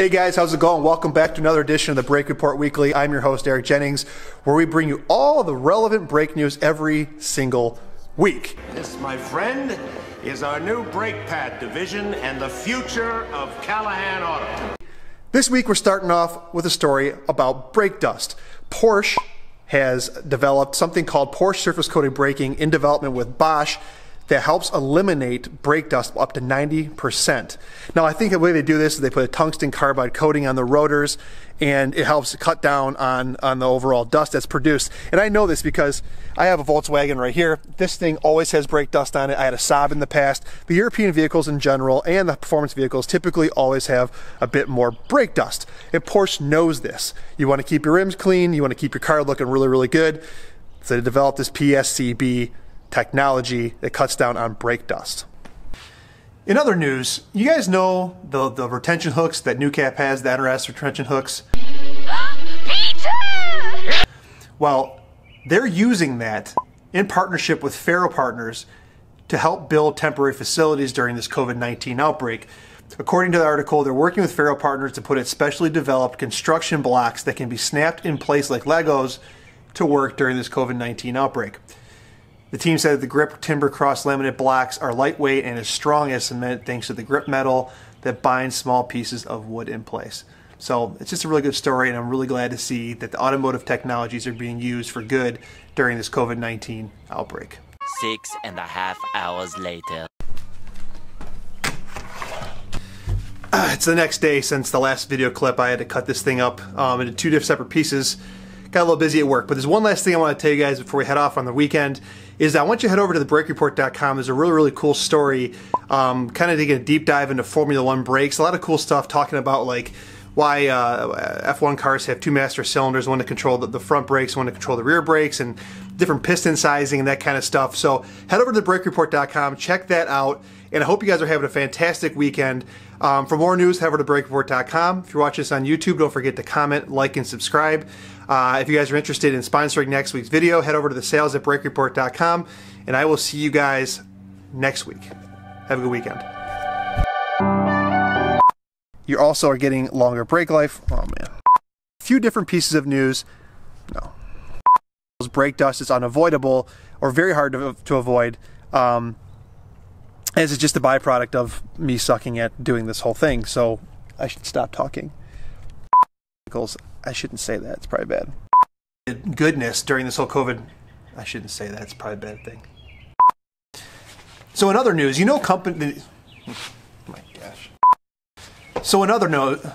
Hey guys, how's it going? Welcome back to another edition of the Brake Report Weekly. I'm your host, Eric Jennings, where we bring you all the relevant brake news every single week. This, my friend, is our new brake pad division and the future of Callahan Auto. This week we're starting off with a story about brake dust. Porsche has developed something called Porsche surface coated braking in development with Bosch that helps eliminate brake dust up to 90%. Now, I think the way they do this is they put a tungsten carbide coating on the rotors, and it helps cut down on the overall dust that's produced. And I know this because I have a Volkswagen right here. This thing always has brake dust on it. I had a Saab in the past. The European vehicles in general and the performance vehicles typically always have a bit more brake dust. And Porsche knows this. You want to keep your rims clean. You want to keep your car looking really, really good. So they developed this PSCB technology that cuts down on brake dust. In other news, you guys know the retention hooks that NewCap has, the NRS retention hooks? Peter! Well, they're using that in partnership with Faro Partners to help build temporary facilities during this COVID-19 outbreak. According to the article, they're working with Faro Partners to put in specially developed construction blocks that can be snapped in place like Legos to work during this COVID-19 outbreak. The team said that the grip timber cross-laminate blocks are lightweight and as strong as cement thanks to the grip metal that binds small pieces of wood in place. So it's just a really good story, and I'm really glad to see that the automotive technologies are being used for good during this COVID-19 outbreak. 6.5 hours later. It's the next day since the last video clip. I had to cut this thing up into two separate pieces. Got a little busy at work, but there's one last thing I want to tell you guys before we head off on the weekend, is I want you to head over to thebrakereport.com. There's a really, really cool story, kind of taking a deep dive into Formula One brakes. A lot of cool stuff talking about like why F1 cars have two master cylinders, one to control the front brakes, one to control the rear brakes, and different piston sizing and that kind of stuff. So head over to thebrakereport.com, check that out, and I hope you guys are having a fantastic weekend. For more news, head over to brakereport.com. If you're watching this on YouTube, don't forget to comment, like, and subscribe. If you guys are interested in sponsoring next week's video, head over to the sales at brakereport.com, and I will see you guys next week. Have a good weekend. You also are getting longer brake life. Oh man. A few different pieces of news. No. Brake dust is unavoidable or very hard to avoid, as it's just a byproduct of me sucking at doing this whole thing, so I should stop talking. I shouldn't say that, it's probably bad. Goodness during this whole COVID, I shouldn't say that, it's probably a bad thing. So in other news, you know company, oh my gosh. So in other note,